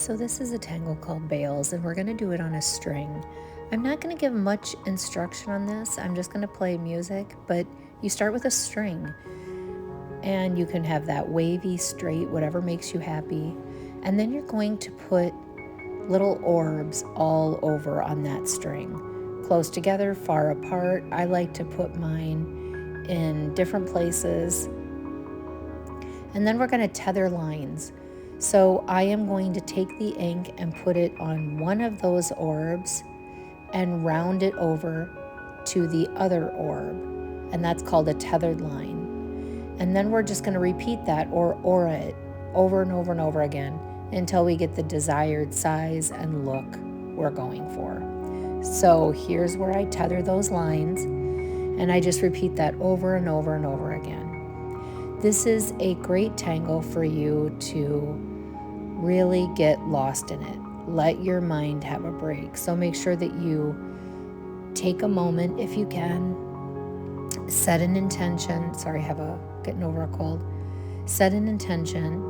So this is a tangle called bales, and we're going to do it on a string. I'm not going to give much instruction on this. I'm just going to play music, but you start with a string, and you can have that wavy, straight, whatever makes you happy. And then you're going to put little orbs all over on that string, close together, far apart. I like to put mine in different places. And then we're going to tether lines. So I am going to take the ink and put it on one of those orbs and round it over to the other orb. And that's called a tethered line. And then we're just going to repeat that or aura it over and over and over again until we get the desired size and look we're going for. So here's where I tether those lines, and I just repeat that over and over and over again. This is a great tangle for you to really get lost in it. Let your mind have a break. So make sure that you take a moment if you can. Set an intention. Sorry, getting over a cold. Set an intention.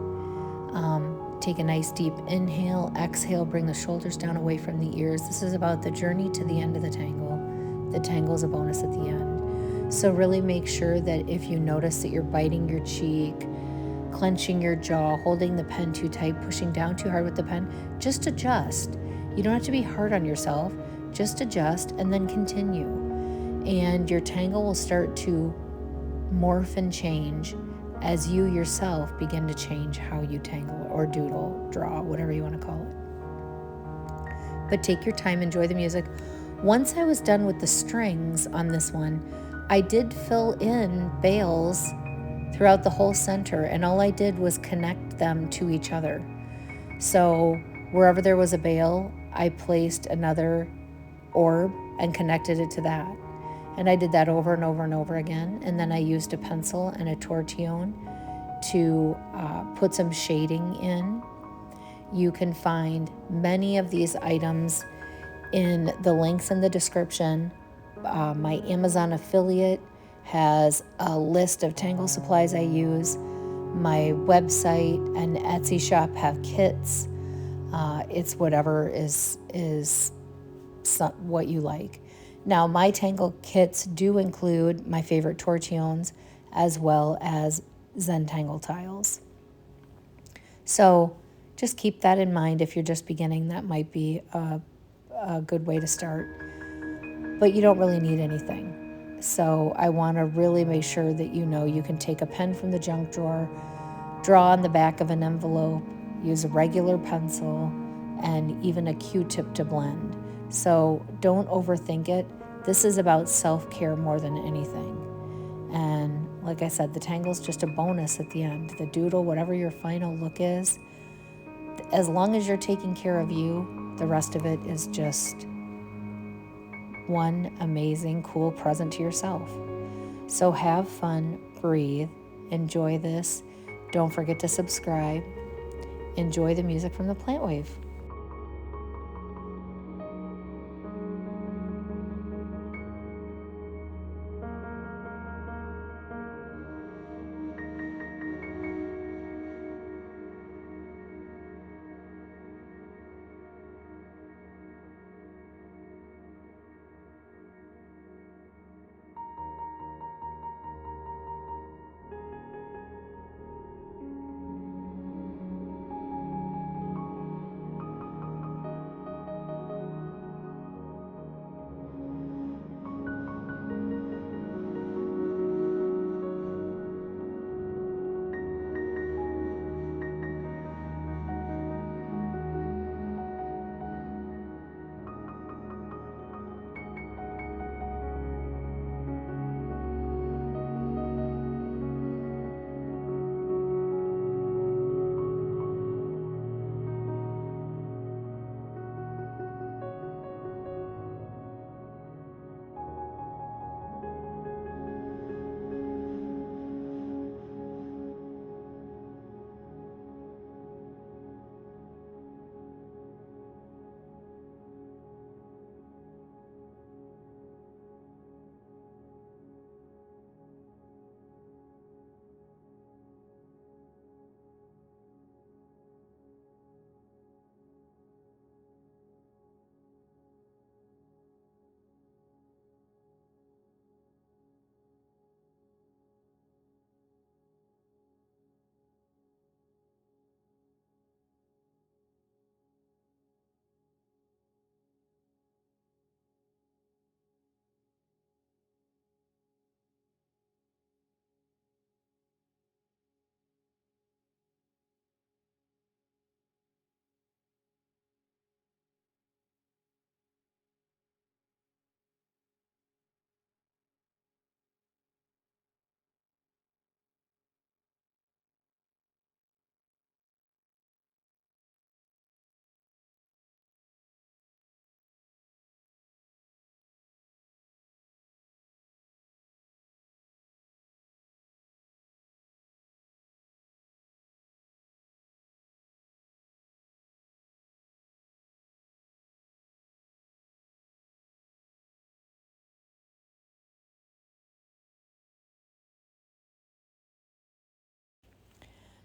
Take a nice deep inhale, exhale, bring the shoulders down away from the ears. This is about the journey to the end of the tangle. The tangle is a bonus at the end. So really make sure that if you notice that you're biting your cheek, clenching your jaw, holding the pen too tight, pushing down too hard with the pen, just adjust. You don't have to be hard on yourself. Just adjust and then continue. And your tangle will start to morph and change as you yourself begin to change how you tangle or doodle, draw, whatever you want to call it. But take your time, enjoy the music. Once I was done with the strings on this one, I did fill in bales throughout the whole center, and all I did was connect them to each other. So wherever there was a bale, I placed another orb and connected it to that. And I did that over and over and over again. And then I used a pencil and a tortillon to put some shading in. You can find many of these items in the links in the description. My Amazon affiliate has a list of tangle supplies I use. My website and Etsy shop have kits. It's whatever is what you like. Now, my tangle kits do include my favorite tortillons as well as Zentangle tiles. So just keep that in mind if you're just beginning. That might be a good way to start. But you don't really need anything. So I want to really make sure that you know you can take a pen from the junk drawer, draw on the back of an envelope, use a regular pencil, and even a Q-tip to blend. So don't overthink it. This is about self-care more than anything. And like I said, the tangle's just a bonus at the end. The doodle, whatever your final look is, as long as you're taking care of you, the rest of it is just one amazing, cool present to yourself. So have fun, breathe, enjoy this. Don't forget to subscribe. Enjoy the music from the plant wave.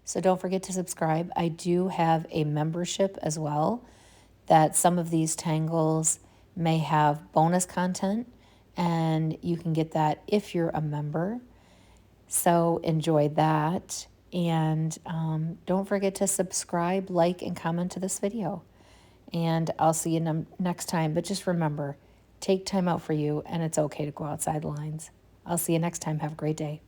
So don't forget to subscribe. I do have a membership as well, that some of these tangles may have bonus content, and you can get that if you're a member. So enjoy that. And don't forget to subscribe, like, and comment to this video. And I'll see you next time. But just remember, take time out for you, and it's okay to go outside lines. I'll see you next time. Have a great day.